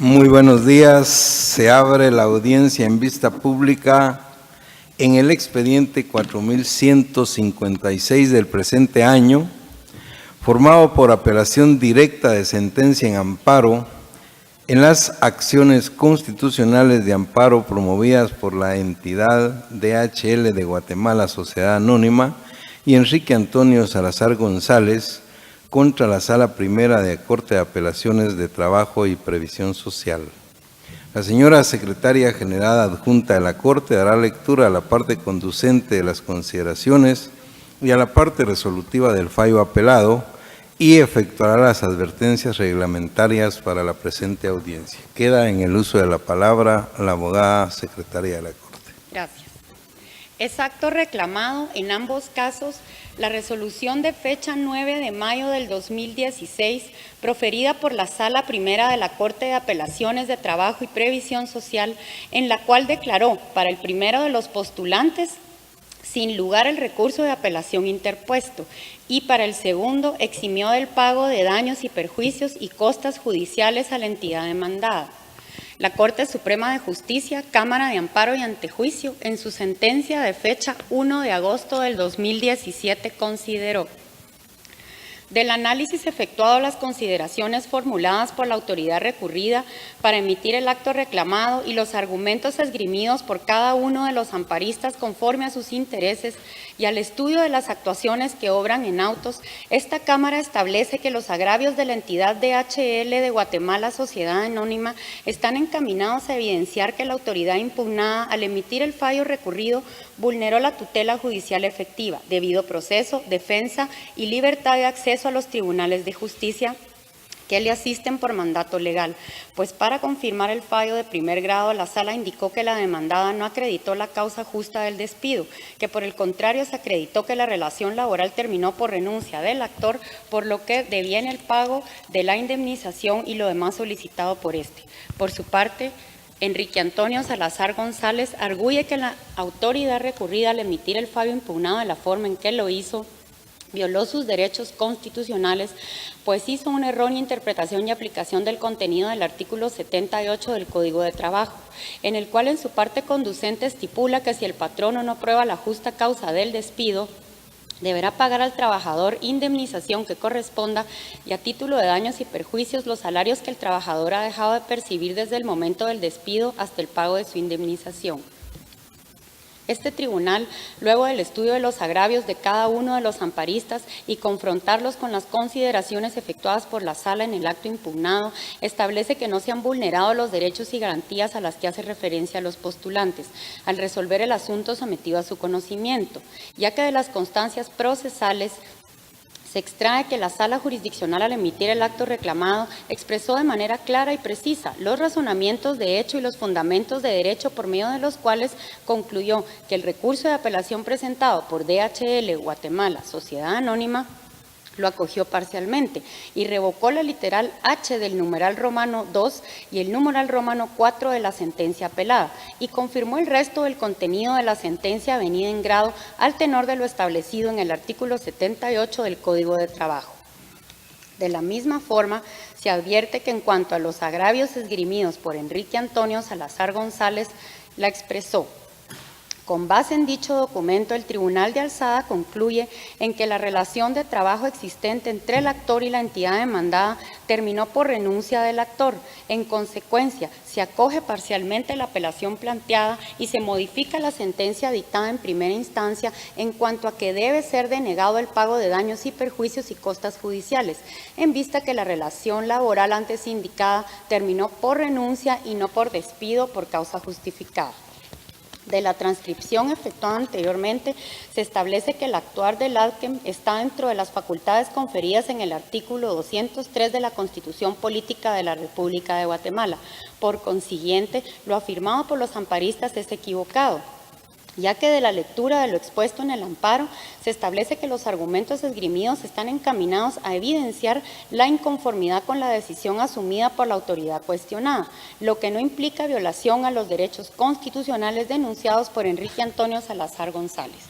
Muy buenos días. Se abre la audiencia en vista pública en el expediente 4156 del presente año, formado por apelación directa de sentencia en amparo en las acciones constitucionales de amparo promovidas por la entidad DHL de Guatemala, Sociedad Anónima, y Enrique Antonio Salazar González, contra la Sala Primera de Corte de Apelaciones de Trabajo y Previsión Social. La señora Secretaria General Adjunta de la Corte dará lectura a la parte conducente de las consideraciones y a la parte resolutiva del fallo apelado y efectuará las advertencias reglamentarias para la presente audiencia. Queda en el uso de la palabra la abogada secretaria de la Corte. Gracias. Es acto reclamado en ambos casos la resolución de fecha 9 de mayo del 2016 proferida por la Sala Primera de la Corte de Apelaciones de Trabajo y Previsión Social, en la cual declaró para el primero de los postulantes sin lugar el recurso de apelación interpuesto y para el segundo eximió del pago de daños y perjuicios y costas judiciales a la entidad demandada. La Corte Suprema de Justicia, Cámara de Amparo y Antejuicio, en su sentencia de fecha 1 de agosto del 2017, consideró: del análisis efectuado, las consideraciones formuladas por la autoridad recurrida para emitir el acto reclamado y los argumentos esgrimidos por cada uno de los amparistas conforme a sus intereses y al estudio de las actuaciones que obran en autos, esta Cámara establece que los agravios de la entidad DHL de Guatemala, Sociedad Anónima, están encaminados a evidenciar que la autoridad impugnada, al emitir el fallo recurrido, vulneró la tutela judicial efectiva, debido proceso, defensa y libertad de acceso a los tribunales de justicia que le asisten por mandato legal, pues para confirmar el fallo de primer grado, la Sala indicó que la demandada no acreditó la causa justa del despido, que por el contrario se acreditó que la relación laboral terminó por renuncia del actor, por lo que deviene el pago de la indemnización y lo demás solicitado por este. Por su parte, Enrique Antonio Salazar González arguye que la autoridad recurrida, al emitir el fallo impugnado de la forma en que lo hizo, violó sus derechos constitucionales, pues hizo una errónea interpretación y aplicación del contenido del artículo 78 del Código de Trabajo, en el cual en su parte conducente estipula que si el patrono no prueba la justa causa del despido, deberá pagar al trabajador indemnización que corresponda y a título de daños y perjuicios los salarios que el trabajador ha dejado de percibir desde el momento del despido hasta el pago de su indemnización. Este tribunal, luego del estudio de los agravios de cada uno de los amparistas y confrontarlos con las consideraciones efectuadas por la Sala en el acto impugnado, establece que no se han vulnerado los derechos y garantías a las que hace referencia los postulantes, al resolver el asunto sometido a su conocimiento, ya que de las constancias procesales se extrae que la Sala Jurisdiccional, al emitir el acto reclamado, expresó de manera clara y precisa los razonamientos de hecho y los fundamentos de derecho por medio de los cuales concluyó que el recurso de apelación presentado por DHL Guatemala, Sociedad Anónima, lo acogió parcialmente y revocó la literal H del numeral romano 2 y el numeral romano 4 de la sentencia apelada y confirmó el resto del contenido de la sentencia venida en grado al tenor de lo establecido en el artículo 78 del Código de Trabajo. De la misma forma, se advierte que en cuanto a los agravios esgrimidos por Enrique Antonio Salazar González, la expresó: con base en dicho documento, el Tribunal de Alzada concluye en que la relación de trabajo existente entre el actor y la entidad demandada terminó por renuncia del actor. En consecuencia, se acoge parcialmente la apelación planteada y se modifica la sentencia dictada en primera instancia en cuanto a que debe ser denegado el pago de daños y perjuicios y costas judiciales, en vista que la relación laboral antes indicada terminó por renuncia y no por despido por causa justificada. De la transcripción efectuada anteriormente, se establece que el actuar del ADCEM está dentro de las facultades conferidas en el artículo 203 de la Constitución Política de la República de Guatemala. Por consiguiente, lo afirmado por los amparistas es equivocado, ya que de la lectura de lo expuesto en el amparo se establece que los argumentos esgrimidos están encaminados a evidenciar la inconformidad con la decisión asumida por la autoridad cuestionada, lo que no implica violación a los derechos constitucionales denunciados por Enrique Antonio Salazar González.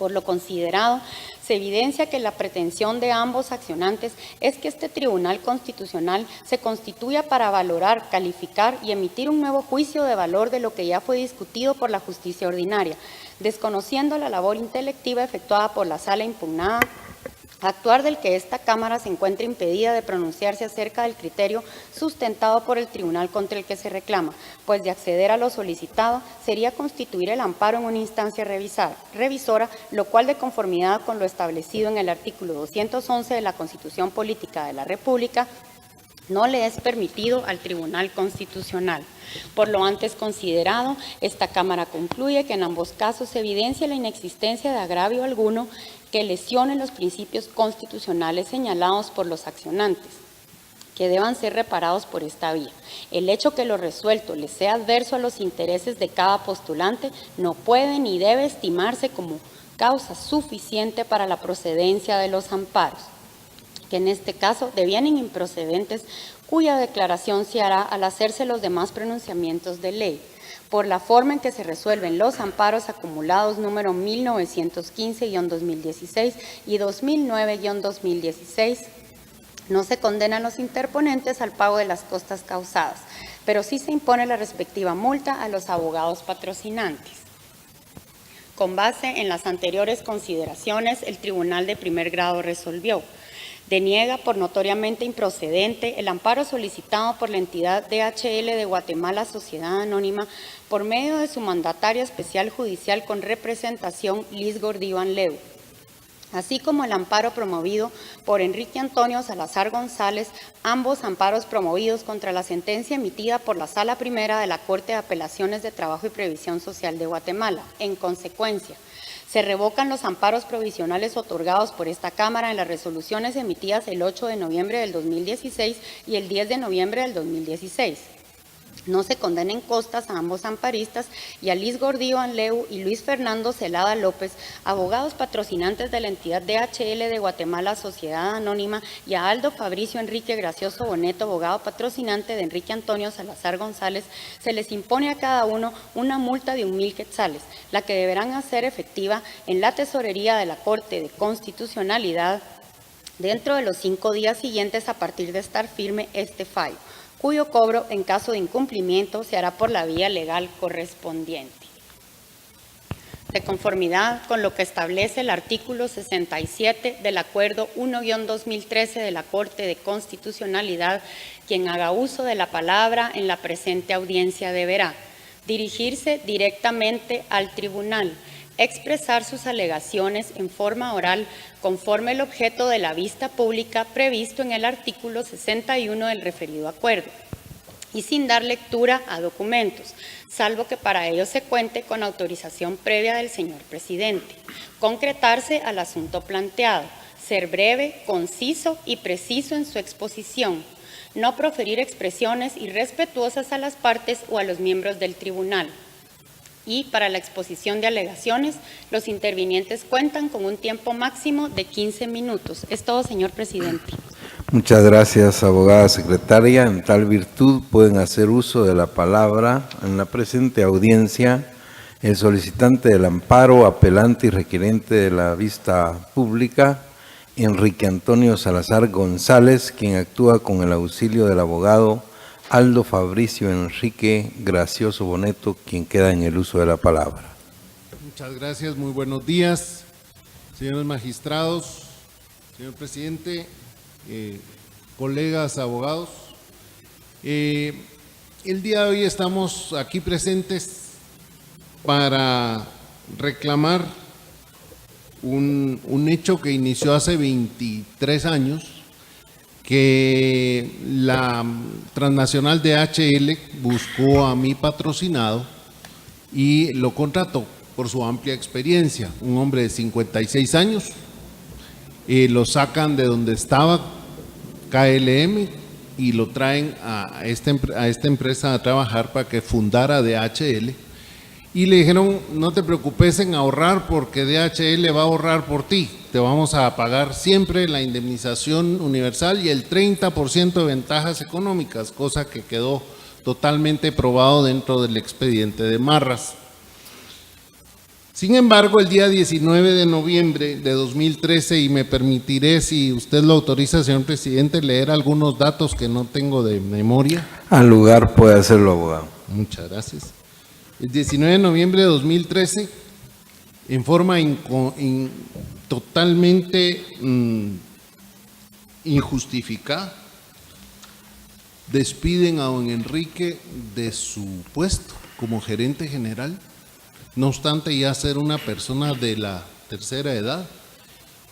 Por lo considerado, se evidencia que la pretensión de ambos accionantes es que este Tribunal Constitucional se constituya para valorar, calificar y emitir un nuevo juicio de valor de lo que ya fue discutido por la justicia ordinaria, desconociendo la labor intelectiva efectuada por la sala impugnada, actuar del que esta Cámara se encuentra impedida de pronunciarse acerca del criterio sustentado por el tribunal contra el que se reclama, pues de acceder a lo solicitado sería constituir el amparo en una instancia revisora, lo cual de conformidad con lo establecido en el artículo 211 de la Constitución Política de la República, no le es permitido al Tribunal Constitucional. Por lo antes considerado, esta Cámara concluye que en ambos casos se evidencia la inexistencia de agravio alguno que lesione los principios constitucionales señalados por los accionantes, que deban ser reparados por esta vía. El hecho que lo resuelto les sea adverso a los intereses de cada postulante no puede ni debe estimarse como causa suficiente para la procedencia de los amparos, que en este caso devienen improcedentes, cuya declaración se hará al hacerse los demás pronunciamientos de ley. Por la forma en que se resuelven los amparos acumulados número 1915-2016 y 2009-2016, no se condenan los interponentes al pago de las costas causadas, pero sí se impone la respectiva multa a los abogados patrocinantes. Con base en las anteriores consideraciones, el Tribunal de Primer Grado resolvió: deniega por notoriamente improcedente el amparo solicitado por la entidad DHL de Guatemala Sociedad Anónima por medio de su mandataria especial judicial con representación Liz Gordillo Anleu, así como el amparo promovido por Enrique Antonio Salazar González, ambos amparos promovidos contra la sentencia emitida por la Sala Primera de la Corte de Apelaciones de Trabajo y Previsión Social de Guatemala. En consecuencia, se revocan los amparos provisionales otorgados por esta Cámara en las resoluciones emitidas el 8 de noviembre del 2016 y el 10 de noviembre del 2016. No se condenen costas a ambos amparistas y a Liz Gordillo Anleu y Luis Fernando Celada López, abogados patrocinantes de la entidad DHL de Guatemala Sociedad Anónima, y a Aldo Fabricio Enrique Gracioso Boneto, abogado patrocinante de Enrique Antonio Salazar González, se les impone a cada uno una multa de 1,000 quetzales, la que deberán hacer efectiva en la tesorería de la Corte de Constitucionalidad dentro de los 5 días siguientes a partir de estar firme este fallo, cuyo cobro, en caso de incumplimiento, se hará por la vía legal correspondiente. De conformidad con lo que establece el artículo 67 del Acuerdo 1-2013 de la Corte de Constitucionalidad, quien haga uso de la palabra en la presente audiencia deberá dirigirse directamente al tribunal, expresar sus alegaciones en forma oral conforme el objeto de la vista pública previsto en el artículo 61 del referido acuerdo, y sin dar lectura a documentos, salvo que para ello se cuente con autorización previa del señor presidente, concretarse al asunto planteado, ser breve, conciso y preciso en su exposición, no proferir expresiones irrespetuosas a las partes o a los miembros del tribunal. Y para la exposición de alegaciones, los intervinientes cuentan con un tiempo máximo de 15 minutos. Es todo, señor presidente. Muchas gracias, abogada secretaria. En tal virtud pueden hacer uso de la palabra en la presente audiencia el solicitante del amparo, apelante y requerente de la vista pública, Enrique Antonio Salazar González, quien actúa con el auxilio del abogado Aldo Fabricio Enrique Gracioso Boneto, quien queda en el uso de la palabra. Muchas gracias, muy buenos días, señores magistrados, señor presidente, colegas abogados. El día de hoy estamos aquí presentes para reclamar un hecho que inició hace 23 años, que la transnacional DHL buscó a mi patrocinado y lo contrató por su amplia experiencia, un hombre de 56 años, lo sacan de donde estaba KLM y lo traen a esta empresa a trabajar para que fundara DHL, y le dijeron: no te preocupes en ahorrar, porque DHL va a ahorrar por ti, te vamos a pagar siempre la indemnización universal y el 30% de ventajas económicas, cosa que quedó totalmente probado dentro del expediente de Marras. Sin embargo, el día 19 de noviembre de 2013, y me permitiré, si usted lo autoriza, señor presidente, leer algunos datos que no tengo de memoria. Al lugar puede hacerlo, abogado. Muchas gracias. El 19 de noviembre de 2013, en forma totalmente injustificada, despiden a don Enrique de su puesto como gerente general, no obstante ya ser una persona de la tercera edad,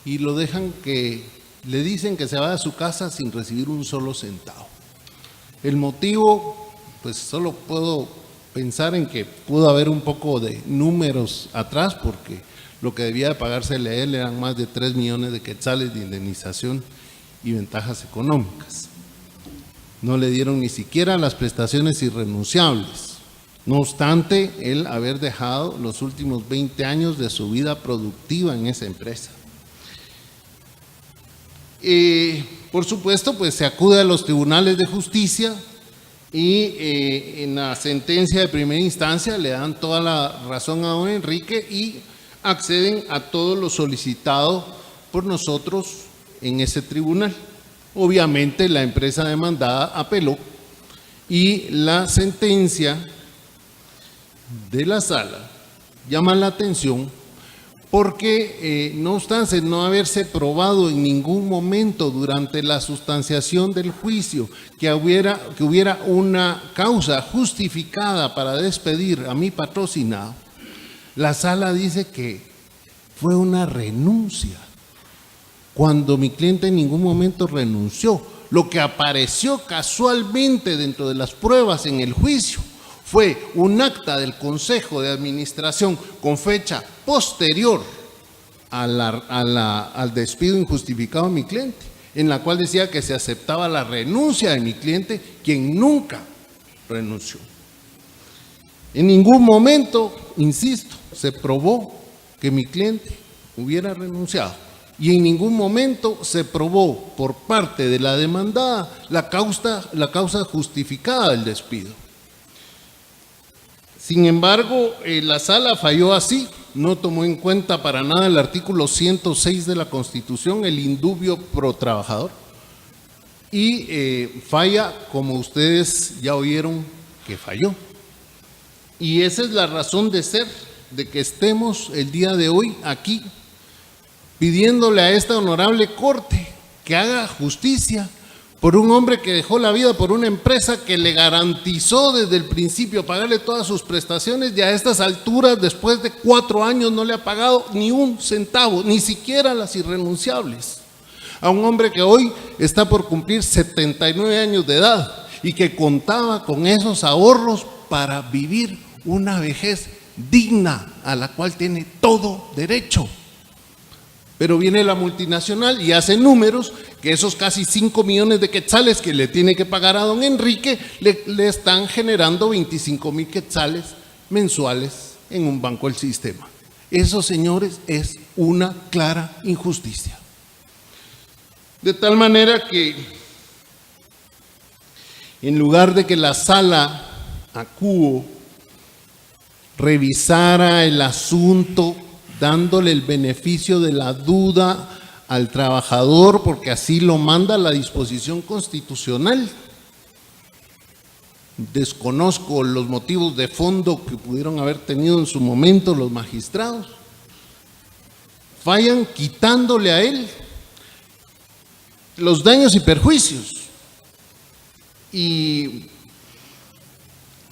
y lo dejan le dicen que se vaya a su casa sin recibir un solo centavo. El motivo, pues solo puedo pensar en que pudo haber un poco de números atrás, porque lo que debía de pagársele a él eran más de 3 millones de quetzales de indemnización y ventajas económicas. No le dieron ni siquiera las prestaciones irrenunciables. No obstante, él haber dejado los últimos 20 años de su vida productiva en esa empresa. Por supuesto, pues se acude a los tribunales de justicia y en la sentencia de primera instancia le dan toda la razón a don Enrique y acceden a todo lo solicitado por nosotros en ese tribunal. Obviamente la empresa demandada apeló y la sentencia de la sala llama la atención porque no obstante no haberse probado en ningún momento durante la sustanciación del juicio que hubiera una causa justificada para despedir a mi patrocinado, la sala dice que fue una renuncia, cuando mi cliente en ningún momento renunció. Lo que apareció casualmente dentro de las pruebas en el juicio fue un acta del Consejo de Administración con fecha posterior al despido injustificado de mi cliente, en la cual decía que se aceptaba la renuncia de mi cliente, quien nunca renunció. En ningún momento, insisto, se probó que mi cliente hubiera renunciado y en ningún momento se probó por parte de la demandada la causa justificada del despido. Sin embargo, la sala falló así, no tomó en cuenta para nada el artículo 106 de la Constitución, el indubio pro trabajador, y falla como ustedes ya oyeron que falló. Y esa es la razón de ser, de que estemos el día de hoy aquí, pidiéndole a esta honorable Corte que haga justicia por un hombre que dejó la vida por una empresa que le garantizó desde el principio pagarle todas sus prestaciones, y a estas alturas, después de 4 años, no le ha pagado ni un centavo, ni siquiera las irrenunciables. A un hombre que hoy está por cumplir 79 años de edad y que contaba con esos ahorros para vivir una vejez digna a la cual tiene todo derecho. Pero viene la multinacional y hace números que esos casi 5 millones de quetzales que le tiene que pagar a don Enrique le están generando 25,000 quetzales mensuales en un banco del sistema. Eso, señores, es una clara injusticia. De tal manera que, en lugar de que la sala acuo revisara el asunto, dándole el beneficio de la duda al trabajador, porque así lo manda la disposición constitucional. Desconozco los motivos de fondo que pudieron haber tenido en su momento los magistrados. Fallan quitándole a él los daños y perjuicios y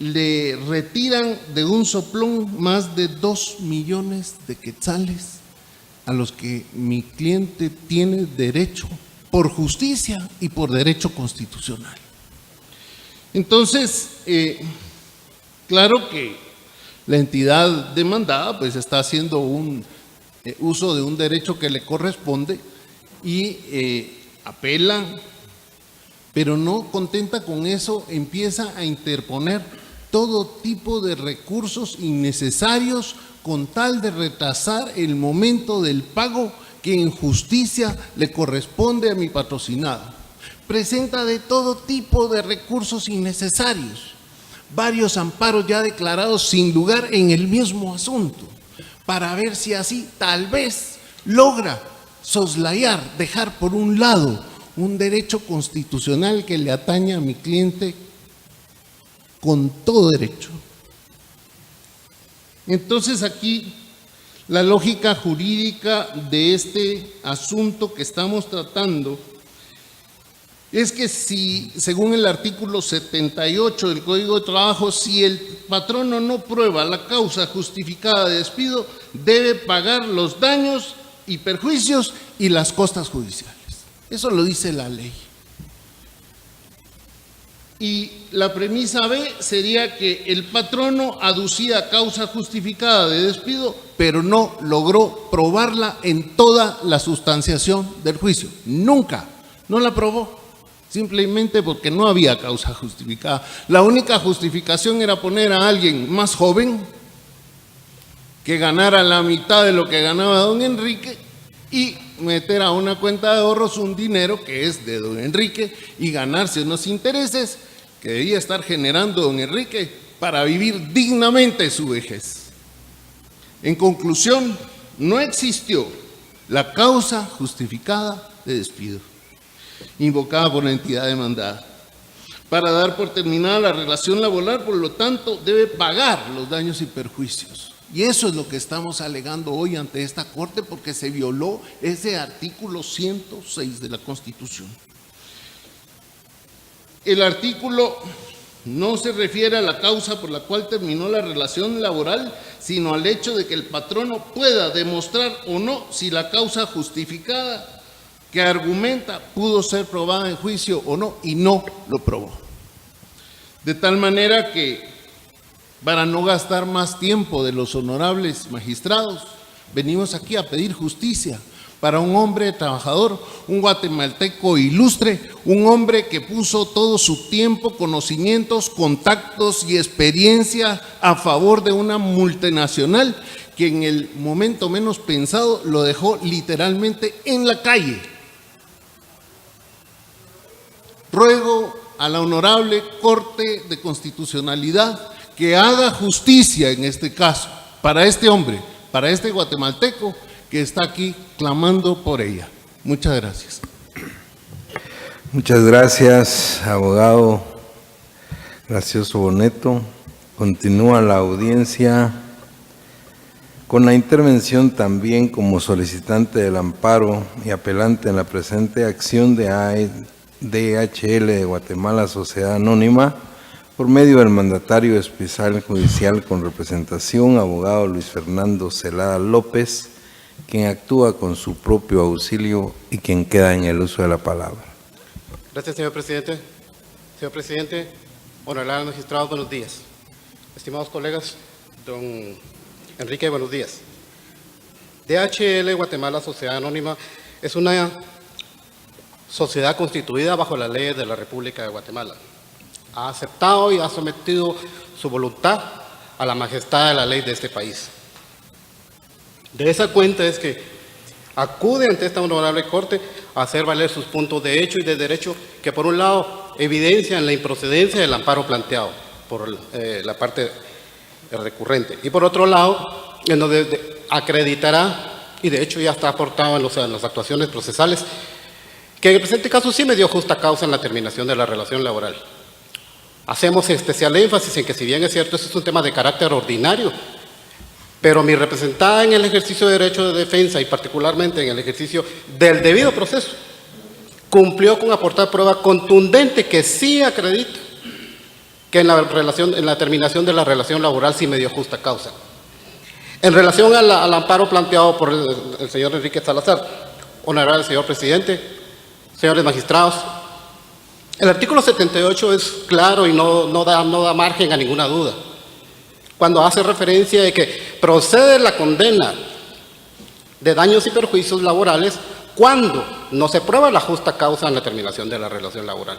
le retiran de un soplón más de 2 millones de quetzales a los que mi cliente tiene derecho por justicia y por derecho constitucional. Entonces, claro que la entidad demandada pues está haciendo un uso de un derecho que le corresponde y apelan, pero no contenta con eso, empieza a interponer todo tipo de recursos innecesarios con tal de retrasar el momento del pago que en justicia le corresponde a mi patrocinado. Presenta de todo tipo de recursos innecesarios, varios amparos ya declarados sin lugar en el mismo asunto, para ver si así tal vez logra soslayar, dejar por un lado un derecho constitucional que le atañe a mi cliente con todo derecho. Entonces aquí la lógica jurídica de este asunto que estamos tratando es que si, según el artículo 78 del Código de Trabajo, si el patrono no prueba la causa justificada de despido, debe pagar los daños y perjuicios y las costas judiciales. Eso lo dice la ley. Y la premisa B sería que el patrono aducía causa justificada de despido, pero no logró probarla en toda la sustanciación del juicio. Nunca, no la probó, simplemente porque no había causa justificada. La única justificación era poner a alguien más joven que ganara la mitad de lo que ganaba don Enrique y meter a una cuenta de ahorros un dinero que es de don Enrique y ganarse unos intereses que debía estar generando don Enrique para vivir dignamente su vejez. En conclusión, no existió la causa justificada de despido invocada por la entidad demandada. Para dar por terminada la relación laboral, por lo tanto, debe pagar los daños y perjuicios. Y eso es lo que estamos alegando hoy ante esta Corte, porque se violó ese artículo 106 de la Constitución. El artículo no se refiere a la causa por la cual terminó la relación laboral, sino al hecho de que el patrono pueda demostrar o no si la causa justificada que argumenta pudo ser probada en juicio o no, y no lo probó. De tal manera que, para no gastar más tiempo de los honorables magistrados, venimos aquí a pedir justicia para un hombre trabajador, un guatemalteco ilustre, un hombre que puso todo su tiempo, conocimientos, contactos y experiencia a favor de una multinacional que en el momento menos pensado lo dejó literalmente en la calle. Ruego a la honorable Corte de Constitucionalidad que haga justicia en este caso para este hombre, para este guatemalteco que está aquí clamando por ella. Muchas gracias. Muchas gracias, abogado Gracioso Boneto. Continúa la audiencia con la intervención también como solicitante del amparo y apelante en la presente acción de DHL de Guatemala Sociedad Anónima por medio del mandatario especial judicial con representación, abogado Luis Fernando Celada López, quien actúa con su propio auxilio y quien queda en el uso de la palabra. Gracias, señor presidente. Señor presidente, honorables magistrados, buenos días. Estimados colegas, don Enrique, buenos días. DHL Guatemala Sociedad Anónima es una sociedad constituida bajo las leyes de la República de Guatemala. Ha aceptado y ha sometido su voluntad a la majestad de la ley de este país. De esa cuenta es que acude ante esta honorable Corte a hacer valer sus puntos de hecho y de derecho que, por un lado, evidencian la improcedencia del amparo planteado por la parte recurrente, y por otro lado, en donde acreditará, y de hecho ya está aportado en las actuaciones procesales, que en el presente caso sí me dio justa causa en la terminación de la relación laboral. Hacemos especial énfasis en que, si bien es cierto, este es un tema de carácter ordinario, pero mi representada en el ejercicio de derecho de defensa y particularmente en el ejercicio del debido proceso, cumplió con aportar prueba contundente que sí acredita que en la terminación de la relación laboral sí me dio justa causa. En relación al amparo planteado por el señor Enrique Salazar, honorable señor presidente, señores magistrados, el artículo 78 es claro y no da margen a ninguna duda cuando hace referencia de que procede la condena de daños y perjuicios laborales cuando no se prueba la justa causa en la terminación de la relación laboral.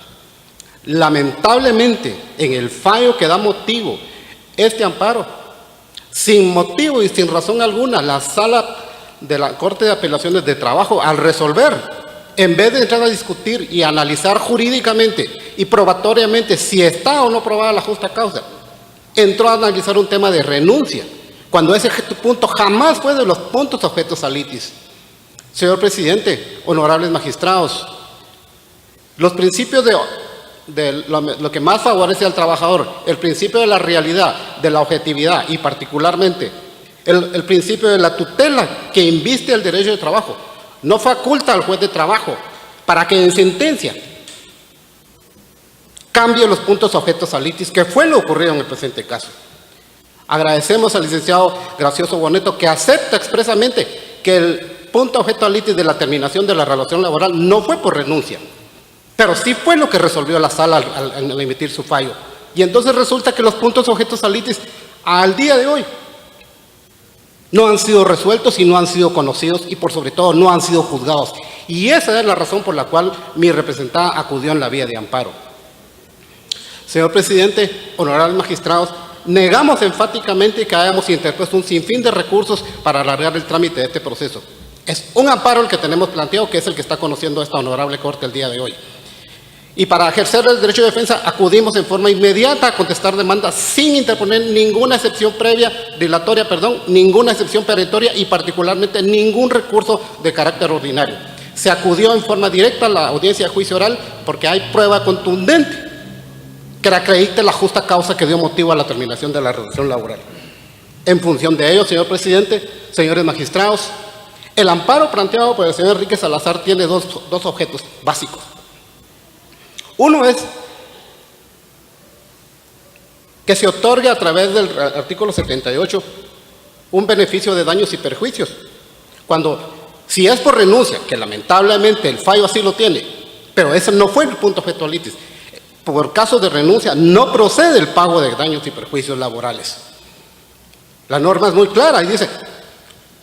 Lamentablemente, en el fallo que da motivo este amparo, sin motivo y sin razón alguna, la Sala de la Corte de Apelaciones de Trabajo, al resolver, en vez de entrar a discutir y analizar jurídicamente y probatoriamente si está o no probada la justa causa, entró a analizar un tema de renuncia, cuando ese punto jamás fue de los puntos objetos a litis. Señor presidente, honorables magistrados, los principios de lo que más favorece al trabajador, el principio de la realidad, de la objetividad y particularmente el principio de la tutela que inviste el derecho de trabajo, no faculta al juez de trabajo para que en sentencia cambie los puntos objetos a litis, que fue lo ocurrido en el presente caso. Agradecemos al licenciado Gracioso Boneto que acepta expresamente que el punto objeto a litis de la terminación de la relación laboral no fue por renuncia, pero sí fue lo que resolvió la sala al emitir su fallo. Y entonces resulta que los puntos objetos a litis al día de hoy no han sido resueltos y no han sido conocidos y por sobre todo no han sido juzgados. Y esa es la razón por la cual mi representada acudió en la vía de amparo. Señor presidente, honorables magistrados, negamos enfáticamente que hayamos interpuesto un sinfín de recursos para alargar el trámite de este proceso. Es un amparo el que tenemos planteado, que es el que está conociendo esta honorable Corte el día de hoy. Y para ejercer el derecho de defensa acudimos en forma inmediata a contestar demandas sin interponer ninguna excepción ninguna excepción perentoria y particularmente ningún recurso de carácter ordinario. Se acudió en forma directa a la audiencia de juicio oral porque hay prueba contundente que acredite la justa causa que dio motivo a la terminación de la relación laboral. En función de ello, señor presidente, señores magistrados, el amparo planteado por el señor Enrique Salazar tiene dos objetos básicos. Uno es que se otorgue a través del artículo 78 un beneficio de daños y perjuicios, cuando si es por renuncia, que lamentablemente el fallo así lo tiene, pero ese no fue el punto objeto a litis. Por casos de renuncia no procede el pago de daños y perjuicios laborales. La norma es muy clara y dice,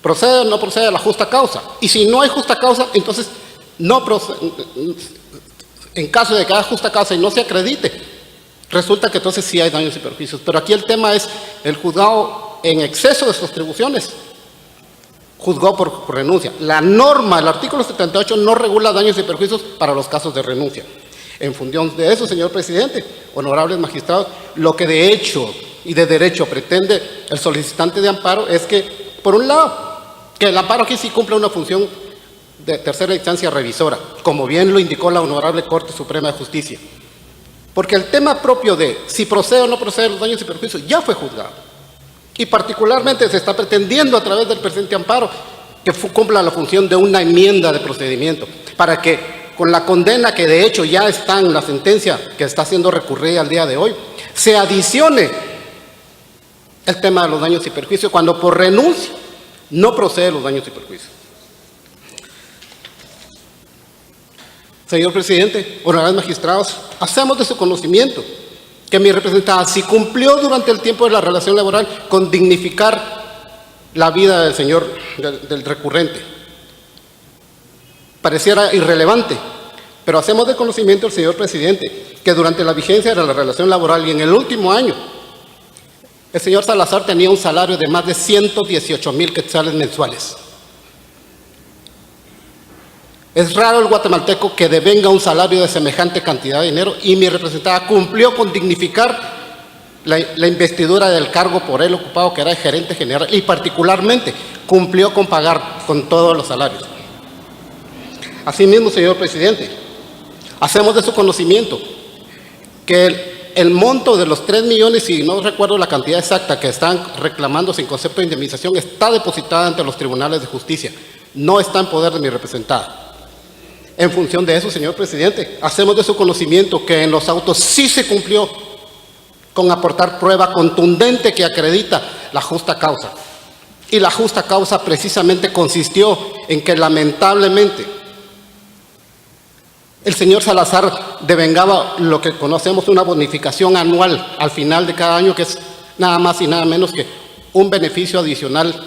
procede o no procede a la justa causa. Y si no hay justa causa, entonces no procede. En caso de que haya justa causa y no se acredite, resulta que entonces sí hay daños y perjuicios. Pero aquí el tema es, el juzgado en exceso de sus atribuciones juzgó por renuncia. La norma, el artículo 78, no regula daños y perjuicios para los casos de renuncia. En función de eso, señor presidente, honorables magistrados, lo que de hecho y de derecho pretende el solicitante de amparo es que, por un lado, que el amparo aquí sí cumpla una función de tercera instancia revisora, como bien lo indicó la Honorable Corte Suprema de Justicia. Porque el tema propio de si procede o no procede los daños y perjuicios ya fue juzgado. Y particularmente se está pretendiendo a través del presente amparo que cumpla la función de una enmienda de procedimiento, para que con la condena que de hecho ya está en la sentencia que está siendo recurrida al día de hoy, se adicione el tema de los daños y perjuicios cuando por renuncia no procede los daños y perjuicios. Señor presidente, honorables magistrados, hacemos de su conocimiento que mi representada, si cumplió durante el tiempo de la relación laboral con dignificar la vida del señor, del recurrente, pareciera irrelevante, pero hacemos de conocimiento al señor presidente que durante la vigencia de la relación laboral y en el último año, el señor Salazar tenía un salario de más de 118,000 quetzales mensuales. Es raro el guatemalteco que devenga un salario de semejante cantidad de dinero y mi representada cumplió con dignificar la investidura del cargo por él ocupado, que era de gerente general, y particularmente cumplió con pagar con todos los salarios. Asimismo, señor presidente, hacemos de su conocimiento que el monto de los 3 millones, y no recuerdo la cantidad exacta que están reclamándose en concepto de indemnización, está depositada ante los tribunales de justicia, no está en poder de mi representada. En función de eso, señor presidente, hacemos de su conocimiento que en los autos sí se cumplió con aportar prueba contundente que acredita la justa causa. Y la justa causa precisamente consistió en que lamentablemente el señor Salazar devengaba lo que conocemos una bonificación anual al final de cada año, que es nada más y nada menos que un beneficio adicional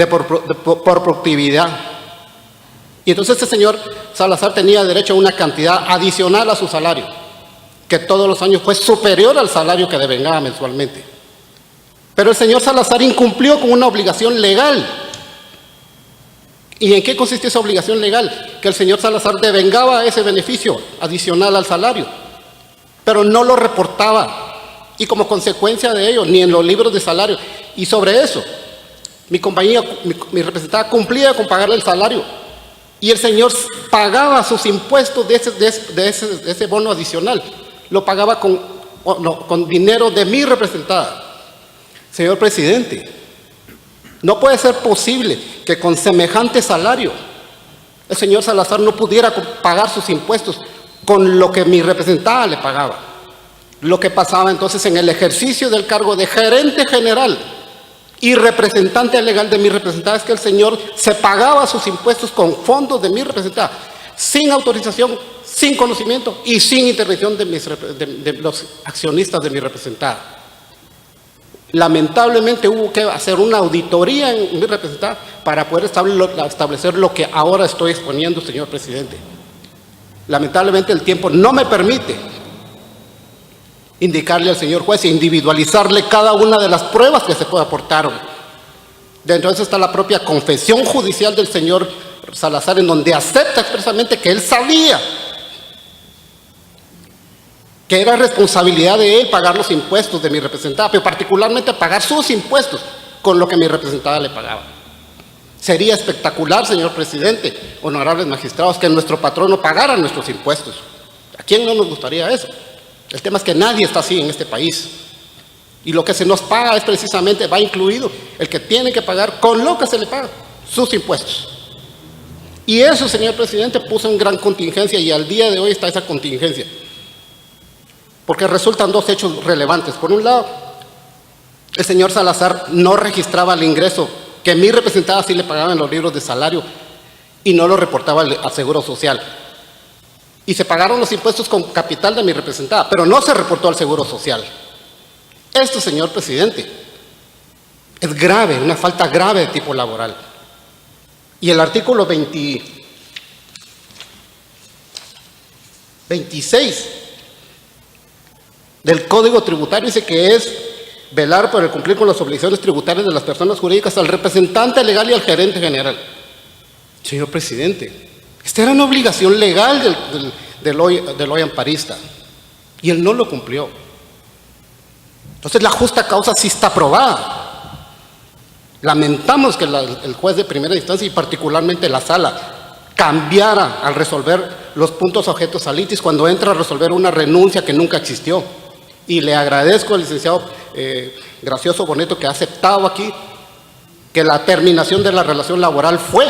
por productividad. Y entonces este señor Salazar tenía derecho a una cantidad adicional a su salario, que todos los años fue superior al salario que devengaba mensualmente. Pero el señor Salazar incumplió con una obligación legal. ¿Y en qué consiste esa obligación legal? Que el señor Salazar devengaba ese beneficio adicional al salario, pero no lo reportaba y como consecuencia de ello, ni en los libros de salario. Y sobre eso, mi compañía, mi representada cumplía con pagarle el salario. Y el señor pagaba sus impuestos de ese bono adicional. Lo pagaba con dinero de mi representada. Señor presidente, no puede ser posible que con semejante salario el señor Salazar no pudiera pagar sus impuestos con lo que mi representada le pagaba. Lo que pasaba entonces en el ejercicio del cargo de gerente general y representante legal de mi representada es que el señor se pagaba sus impuestos con fondos de mi representada, sin autorización, sin conocimiento y sin intervención de los accionistas de mi representada. Lamentablemente hubo que hacer una auditoría en mi representada para poder establecer lo que ahora estoy exponiendo, señor presidente. Lamentablemente el tiempo no me permite indicarle al señor juez e individualizarle cada una de las pruebas que se aportaron. Dentro de eso está la propia confesión judicial del señor Salazar, en donde acepta expresamente que él sabía que era responsabilidad de él pagar los impuestos de mi representada, pero particularmente pagar sus impuestos con lo que mi representada le pagaba. Sería espectacular, señor presidente, honorables magistrados, que nuestro patrono pagara nuestros impuestos. ¿A quién no nos gustaría eso? El tema es que nadie está así en este país. Y lo que se nos paga es precisamente, va incluido el que tiene que pagar con lo que se le paga, sus impuestos. Y eso, señor presidente, puso en gran contingencia y al día de hoy está esa contingencia. Porque resultan dos hechos relevantes. Por un lado, el señor Salazar no registraba el ingreso que mi representada sí le pagaba en los libros de salario y no lo reportaba al Seguro Social. Y se pagaron los impuestos con capital de mi representada, pero no se reportó al Seguro Social. Esto, señor presidente, es grave, una falta grave de tipo laboral. Y el artículo 26 del Código Tributario dice que es velar por el cumplir con las obligaciones tributarias de las personas jurídicas al representante legal y al gerente general. Señor presidente, esta era una obligación legal del hoy amparista y él no lo cumplió. Entonces la justa causa sí está aprobada. Lamentamos que el juez de primera instancia y particularmente la sala cambiara al resolver los puntos objetos a litis cuando entra a resolver una renuncia que nunca existió. Y le agradezco al licenciado Gracioso Boneto que ha aceptado aquí que la terminación de la relación laboral fue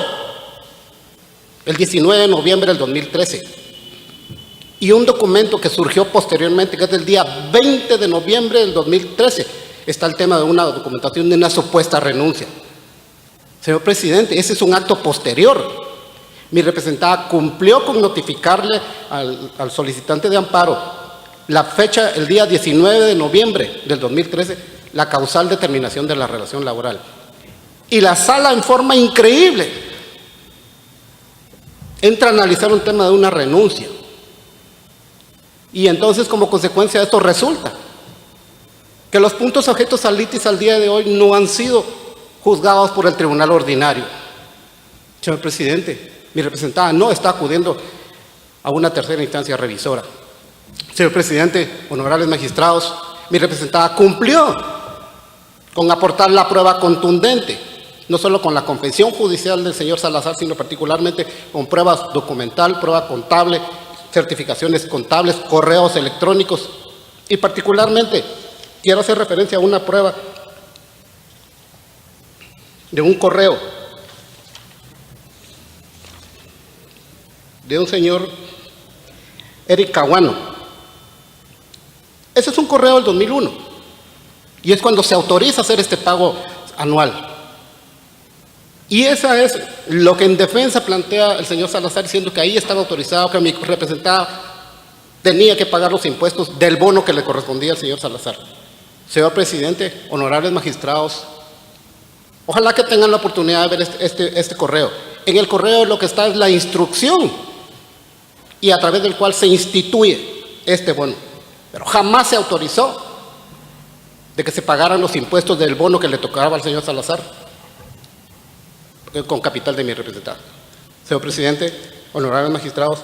el 19 de noviembre del 2013. Y un documento que surgió posteriormente, que es del día 20 de noviembre del 2013, está el tema de una documentación de una supuesta renuncia. Señor presidente, ese es un acto posterior. Mi representada cumplió con notificarle al solicitante de amparo la fecha, el día 19 de noviembre del 2013, la causal de terminación de la relación laboral. Y la sala, en forma increíble, entra a analizar un tema de una renuncia. Y entonces, como consecuencia de esto, resulta que los puntos objetos a litis al día de hoy no han sido juzgados por el Tribunal Ordinario. Señor presidente, mi representada no está acudiendo a una tercera instancia revisora. Señor presidente, honorables magistrados, mi representada cumplió con aportar la prueba contundente, no solo con la confesión judicial del señor Salazar, sino particularmente con pruebas documental, prueba contable, certificaciones contables, correos electrónicos y particularmente quiero hacer referencia a una prueba de un correo de un señor Eric Caguano. Ese es un correo del 2001 y es cuando se autoriza hacer este pago anual. Y esa es lo que en defensa plantea el señor Salazar, diciendo que ahí estaba autorizado, que mi representada tenía que pagar los impuestos del bono que le correspondía al señor Salazar. Señor presidente, honorables magistrados, ojalá que tengan la oportunidad de ver este correo. En el correo lo que está es la instrucción y a través del cual se instituye este bono. Pero jamás se autorizó de que se pagaran los impuestos del bono que le tocaba al señor Salazar con capital de mi representada. Señor presidente, honorables magistrados,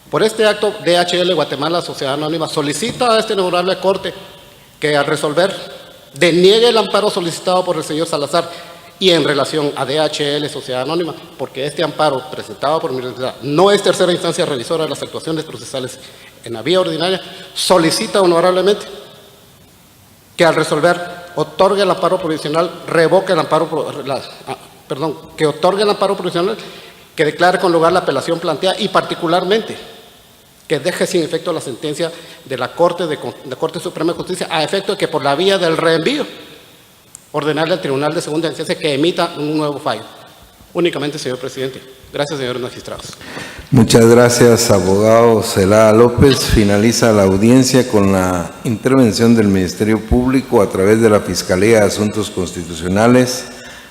por este acto, DHL Guatemala, Sociedad Anónima, solicita a esta honorable Corte que al resolver deniegue el amparo solicitado por el señor Salazar y en relación a DHL Sociedad Anónima, porque este amparo presentado por mi universidad no es tercera instancia revisora de las actuaciones procesales en la vía ordinaria, solicita honorablemente que al resolver otorgue el amparo provisional, revoque el amparo, que otorgue el amparo provisional, que declare con lugar la apelación planteada y particularmente que deje sin efecto la sentencia de la Corte Suprema de Justicia a efecto de que por la vía del reenvío ordenarle al Tribunal de Segunda Instancia que emita un nuevo fallo. Únicamente, señor presidente. Gracias, señores magistrados. Muchas gracias, abogado Celada López. Finaliza la audiencia con la intervención del Ministerio Público a través de la Fiscalía de Asuntos Constitucionales,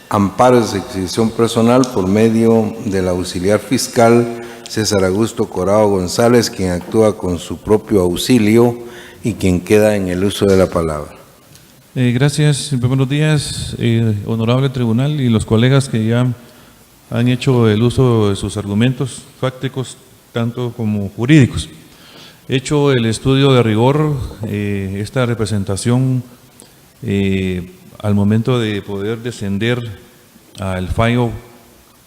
amparos de exhibición personal por medio del auxiliar fiscal César Augusto Corado González, quien actúa con su propio auxilio y quien queda en el uso de la palabra. Gracias. Buenos días, honorable tribunal y los colegas que ya han hecho el uso de sus argumentos fácticos, tanto como jurídicos. Hecho el estudio de rigor, esta representación, al momento de poder descender al fallo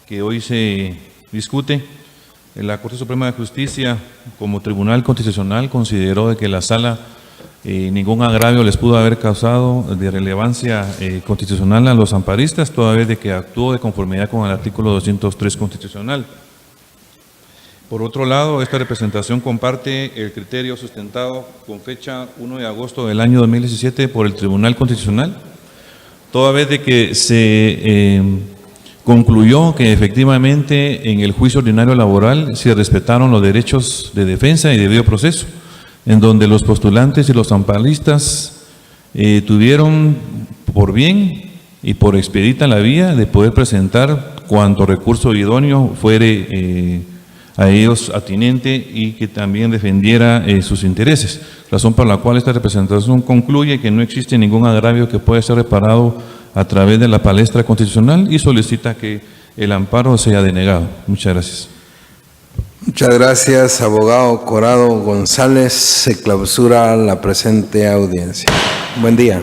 que hoy se discute, la Corte Suprema de Justicia, como Tribunal Constitucional, consideró de que la Sala ningún agravio les pudo haber causado de relevancia constitucional a los amparistas, toda vez de que actuó de conformidad con el artículo 203 constitucional. Por otro lado, esta representación comparte el criterio sustentado con fecha 1 de agosto del año 2017 por el Tribunal Constitucional, toda vez de que se concluyó que efectivamente en el juicio ordinario laboral se respetaron los derechos de defensa y debido proceso, en donde los postulantes y los amparistas tuvieron por bien y por expedita la vía de poder presentar cuanto recurso idóneo fuere a ellos atinente y que también defendiera sus intereses, razón por la cual esta representación concluye que no existe ningún agravio que pueda ser reparado a través de la palestra constitucional y solicita que el amparo sea denegado. Muchas gracias. Muchas gracias, abogado Corado González. Se clausura la presente audiencia. Buen día.